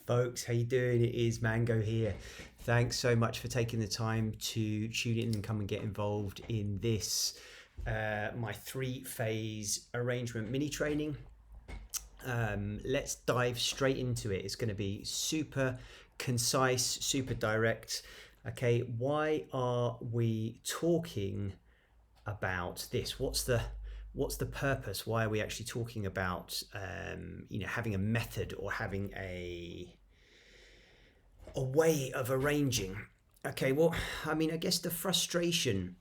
Folks, how you doing? It is Mango here. Thanks so much for taking the time to tune in and come and get involved in this my three-phase arrangement mini training. Let's dive straight into it. It's going to be super concise, super direct. Okay, why are we talking about this? What's the purpose? Why are we actually talking about having a method or having a way of arranging? Okay, well, I mean, I guess the frustration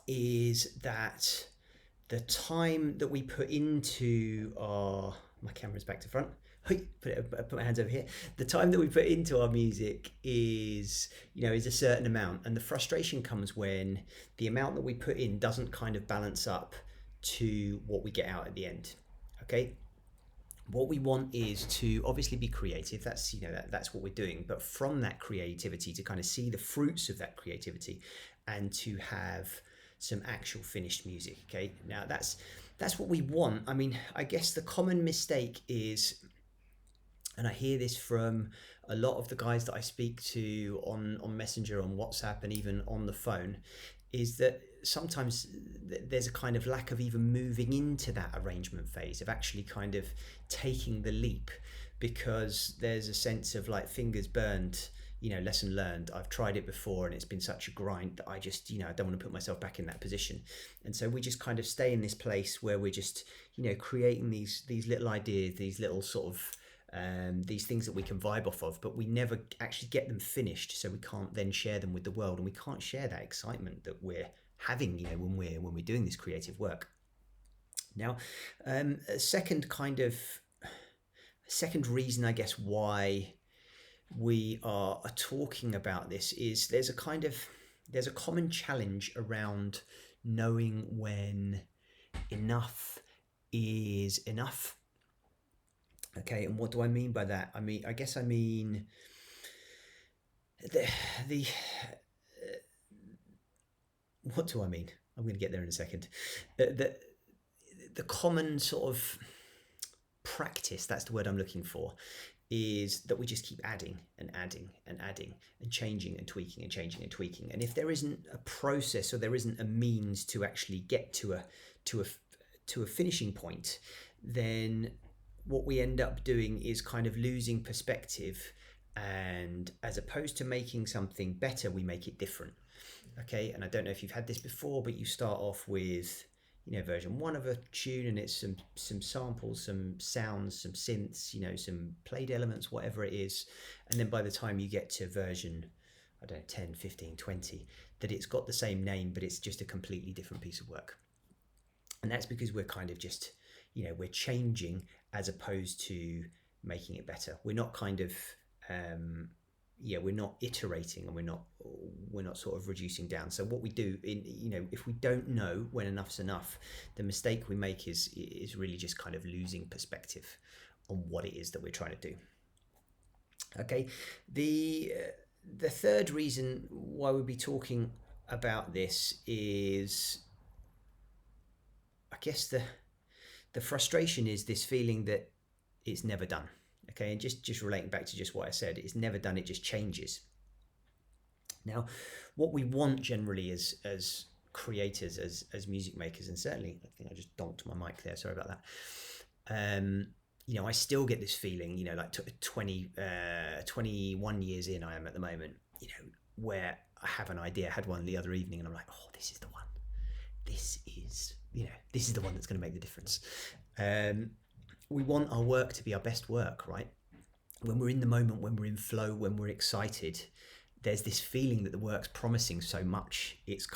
is that the time that we put into our my camera's back to front. Put my hands over here. The time that we put into our music is a certain amount, and the frustration comes when the amount that we put in doesn't kind of balance up to what we get out at the end. Okay, what we want is to obviously be creative. That's what we're doing, but from that creativity to kind of see the fruits of that creativity and to have some actual finished music. Okay, now that's what we want. I mean, I guess the common mistake is, and I hear this from a lot of the guys that I speak to on Messenger, on WhatsApp, and even on the phone, is that sometimes there's a kind of lack of even moving into that arrangement phase, of actually kind of taking the leap, because there's a sense of like fingers burned, lesson learned. I've tried it before and it's been such a grind that I just, I don't want to put myself back in that position. And so we just kind of stay in this place where we're just, creating these little ideas, these little sort of these things that we can vibe off of, but we never actually get them finished, so we can't then share them with the world, and we can't share that excitement that we're having, when we're doing this creative work. Now, a second reason, I guess, why we are talking about this is there's a common challenge around knowing when enough is enough. Okay, and what do I mean by that? I mean the what do I mean? I'm going to get there in a second. The common sort of practice, that's the word I'm looking for, is that we just keep adding and adding and adding and changing and tweaking and changing and tweaking. And if there isn't a process, or there isn't a means to actually get to a finishing point, then what we end up doing is kind of losing perspective, and as opposed to making something better, we make it different. Okay, and I don't know if you've had this before, but you start off with version 1 of a tune, and it's some samples, some sounds, some synths, some played elements, whatever it is, and then by the time you get to version, I don't know, 10, 15, 20, that it's got the same name, but it's just a completely different piece of work. And that's because we're kind of just we're changing as opposed to making it better. We're not kind of we're not iterating, and we're not sort of reducing down. So what we do if we don't know when enough's enough, the mistake we make is really just kind of losing perspective on what it is that we're trying to do. Okay, the third reason why we'll be talking about this is, I guess, the frustration is this feeling that it's never done. Okay, and just relating back to just what I said, it's never done, it just changes. Now, what we want generally as creators, as music makers, and certainly, I think I just donked my mic there, sorry about that. I still get this feeling, like 21 years in I am at the moment, where I have an idea. I had one the other evening and I'm like, oh, this is the one. This is the one that's going to make the difference. We want our work to be our best work, right? When we're in the moment, when we're in flow, when we're excited, there's this feeling that the work's promising so much. It's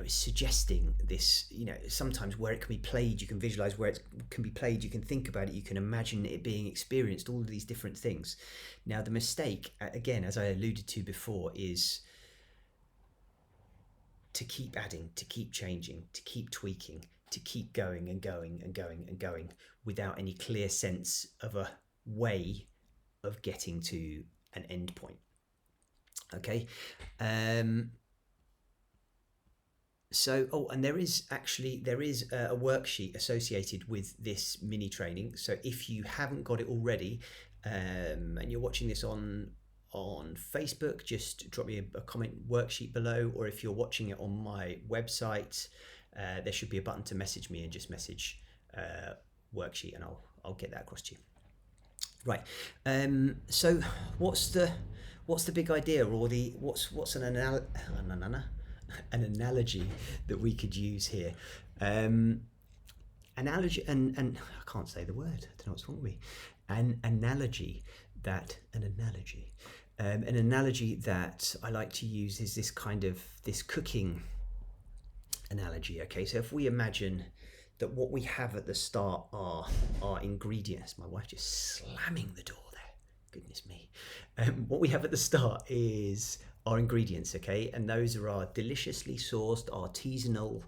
suggesting this, sometimes where it can be played, you can visualize where it can be played, you can think about it, you can imagine it being experienced, all of these different things. Now, the mistake, again, as I alluded to before, is to keep adding, to keep changing, to keep tweaking, to keep going and going and going and going without any clear sense of a way of getting to an end point. Okay. So, oh, and there is a worksheet associated with this mini training. So if you haven't got it already, and you're watching this on Facebook, just drop me a comment worksheet below, or if you're watching it on my website, there should be a button to message me, and just message worksheet, and I'll get that across to you. Right. So what's the big idea, or what's an analogy that we could use here? Analogy, and I can't say the word. I don't know what's wrong with me. An analogy that I like to use is this cooking analogy. Okay, so if we imagine that what we have at the start are our ingredients. My wife just slamming the door there. Goodness me. What we have at the start is our ingredients, okay? And those are our deliciously sourced, artisanal,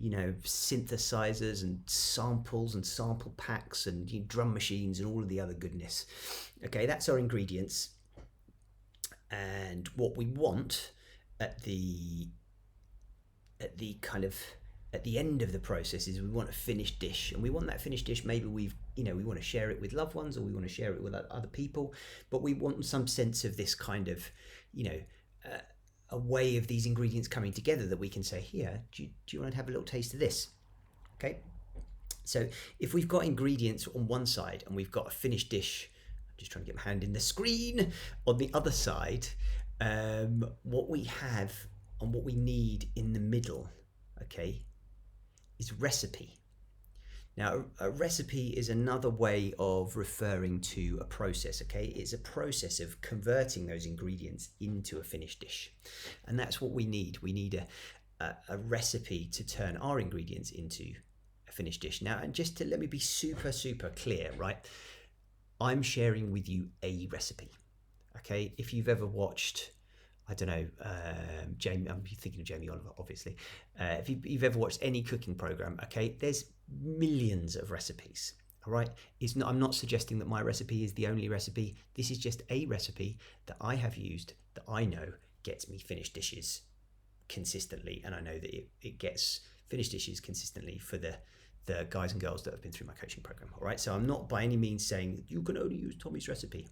synthesizers and samples and sample packs and drum machines and all of the other goodness. Okay, that's our ingredients. And what we want at the end of the process is we want a finished dish, and we want that finished dish. Maybe we want to share it with loved ones, or we want to share it with other people, but we want some sense of this kind of, a way of these ingredients coming together that we can say, here, do you want to have a little taste of this? Okay. So if we've got ingredients on one side and we've got a finished dish, I'm just trying to get my hand in the screen, on the other side, what we have and what we need in the middle, okay, is recipe. Now, a recipe is another way of referring to a process, okay? It's a process of converting those ingredients into a finished dish. And that's what we need. We need a recipe to turn our ingredients into a finished dish. Now, and just to let me be super, super clear, right? I'm sharing with you a recipe, okay? If you've ever watched, I don't know, Jamie, I'm thinking of Jamie Oliver, obviously. If you've ever watched any cooking program, okay, there's millions of recipes, all right? I'm not suggesting that my recipe is the only recipe. This is just a recipe that I have used that I know gets me finished dishes consistently, and I know that it gets finished dishes consistently for the guys and girls that have been through my coaching program, all right? So I'm not by any means saying you can only use Tommy's recipe.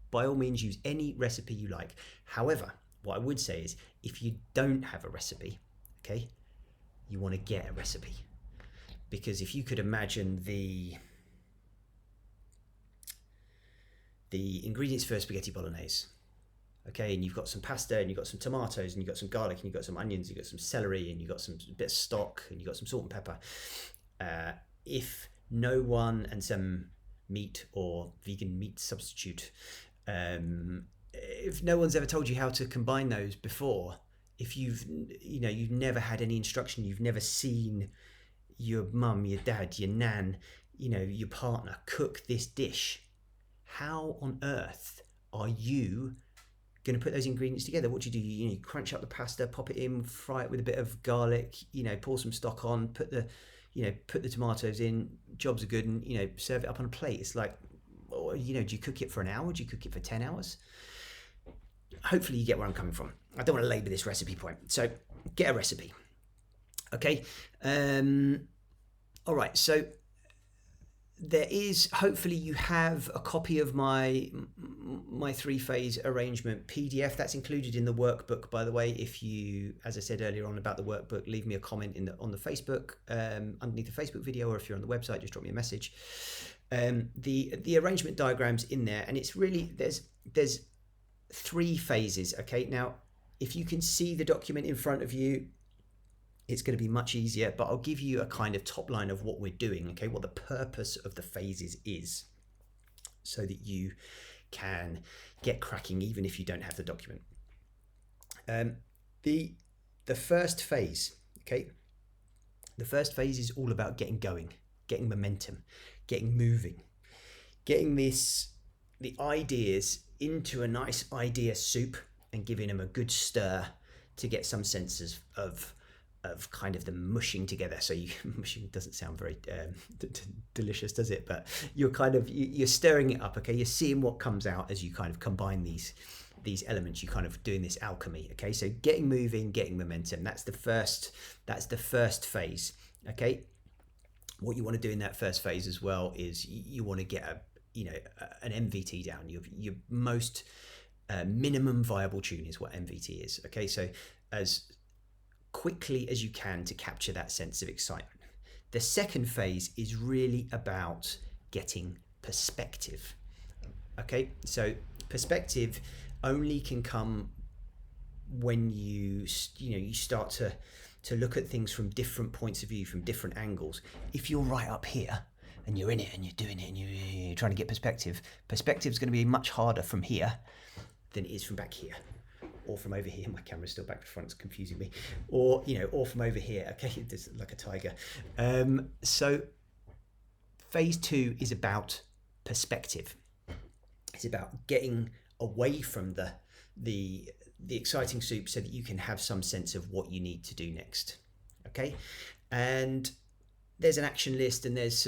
By all means, use any recipe you like. However, what I would say is, if you don't have a recipe, okay, you want to get a recipe. Because if you could imagine the ingredients for a spaghetti bolognese, okay, and you've got some pasta, and you've got some tomatoes, and you've got some garlic, and you've got some onions, you've got some celery, and you've got some bit of stock, and you've got some salt and pepper. If no one, and some meat or vegan meat substitute, if no one's ever told you how to combine those before, if you've never had any instruction, you've never seen your mum, your dad, your nan, your partner cook this dish, how on earth are you going to put those ingredients together? What do? You crunch up the pasta, pop it in, fry it with a bit of garlic, pour some stock on, put the tomatoes in, jobs are good, and serve it up on a plate. It's like, do you cook it for an hour? Do you cook it for 10 hours? Hopefully you get where I'm coming from. I don't want to labor this recipe point. So get a recipe. Okay. All right. So there is, hopefully you have a copy of my 3-phase arrangement PDF. That's included in the workbook, by the way. If you, as I said earlier on about the workbook, leave me a comment on the Facebook, underneath the Facebook video, or if you're on the website, just drop me a message. The arrangement diagram's in there, and it's really, there's 3 phases. Okay. Now, if you can see the document in front of you, it's going to be much easier, but I'll give you a kind of top line of what we're doing, okay, what the purpose of the phases is, so that you can get cracking even if you don't have the document. The first phase, okay, the first phase is all about getting going, getting momentum, getting moving, getting the ideas into a nice idea soup and giving them a good stir to get some senses of kind of the mushing together. So mushing doesn't sound very delicious, does it? But you're stirring it up, okay? You're seeing what comes out as you kind of combine these these elements, you kind of doing this alchemy. Okay, so getting moving, getting momentum. That's the first phase. Okay, what you want to do in that first phase as well is you want to get an MVT down. Your most minimum viable tune is what MVT is. Okay, so as quickly as you can to capture that sense of excitement. The second phase is really about getting perspective. Okay, so perspective only can come when you start to look at things from different points of view, from different angles. If you're right up here and you're in it and you're doing it and you're trying to get perspective is going to be much harder from here than it is from back here, or from over here. My camera's still back to front, it's confusing me. Or from over here. Okay, it's like a tiger. So phase 2 is about perspective. It's about getting away from the exciting soup so that you can have some sense of what you need to do next. Okay, and there's an action list, and there's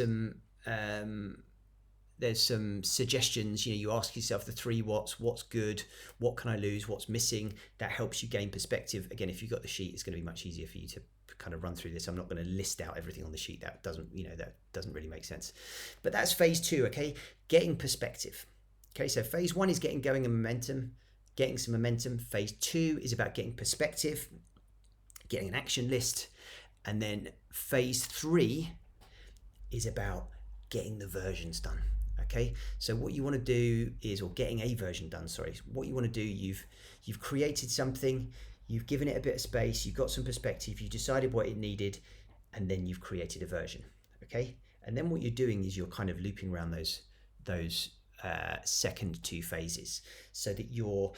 some suggestions. You ask yourself the 3 what's good, what can I lose, what's missing. That helps you gain perspective. Again, if you've got the sheet, it's going to be much easier for you to kind of run through this. I'm not going to list out everything on the sheet. That doesn't really make sense. But that's phase 2. Okay, getting perspective. Okay, so phase 1 is getting going and momentum, getting some momentum. Phase 2 is about getting perspective, getting an action list. And then phase 3 is about getting the versions done. Okay, so what you want to do is, or getting a version done, sorry. What you want to do, you've created something, you've given it a bit of space, you've got some perspective, you decided what it needed, and then you've created a version. Okay, and then what you're doing is you're kind of looping around those second 2 phases, so that you're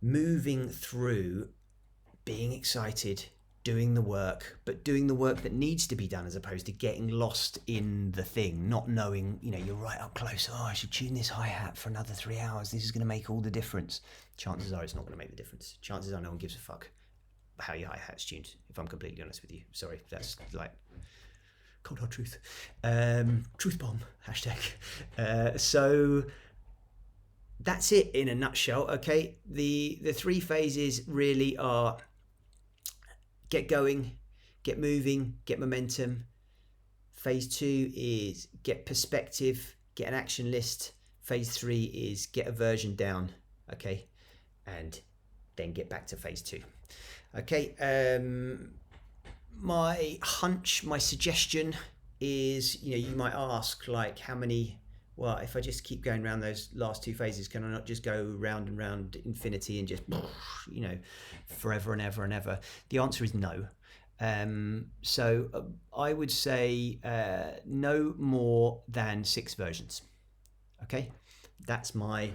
moving through being excited, doing the work, but doing the work that needs to be done, as opposed to getting lost in the thing, not knowing, you're right up close. Oh, I should tune this hi-hat for another 3 hours. This is going to make all the difference. Chances are it's not going to make the difference. Chances are no one gives a fuck how your hi-hat's tuned, if I'm completely honest with you. Sorry, that's like cold hard truth. Truth bomb, hashtag. So that's it in a nutshell. Okay, the 3 phases really are: get going, get moving, get momentum. Phase 2 is get perspective, get an action list. Phase 3 is get a version down, okay, and then get back to phase 2. Okay, my hunch, my suggestion is, you might ask, like, how many, well, if I just keep going around those last 2 phases, can I not just go round and round infinity and just, forever and ever and ever? The answer is no. So I would say no more than 6 versions. Okay, that's my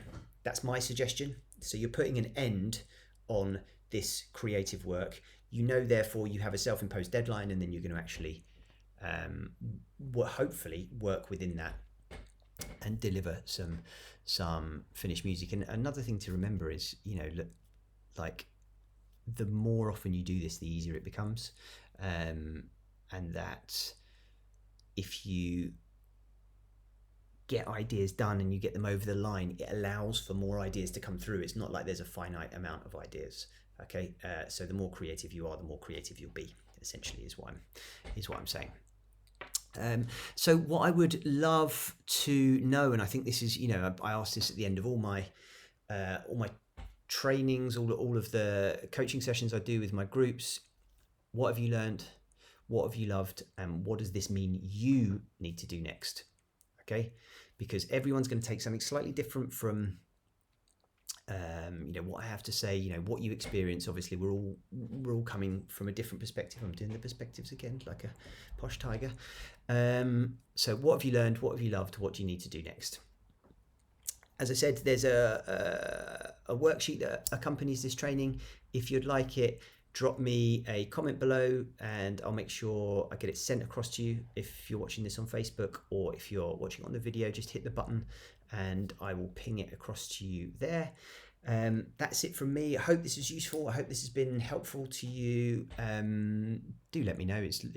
suggestion. So you're putting an end on this creative work. Therefore, you have a self-imposed deadline, and then you're going to actually hopefully work within that and deliver some finished music. And another thing to remember is, like, the more often you do this, the easier it becomes, and that if you get ideas done and you get them over the line, it allows for more ideas to come through. It's not like there's a finite amount of ideas. Okay, so the more creative you are, the more creative you'll be, essentially, is what I'm saying. So what I would love to know, and I think this is, I asked this at the end of all my trainings, all of the coaching sessions I do with my groups: what have you learned? What have you loved? And what does this mean you need to do next? Okay, because everyone's going to take something slightly different from what I have to say. What you experience. Obviously, we're all coming from a different perspective. I'm doing the perspectives again, like a posh tiger. So what have you learned? What have you loved? What do you need to do next? As I said, there's a worksheet that accompanies this training. If you'd like it, drop me a comment below and I'll make sure I get it sent across to you. If you're watching this on Facebook, or if you're watching on the video, just hit the button and I will ping it across to you there. That's it from me. I hope this is useful. I hope this has been helpful to you. Do let me know.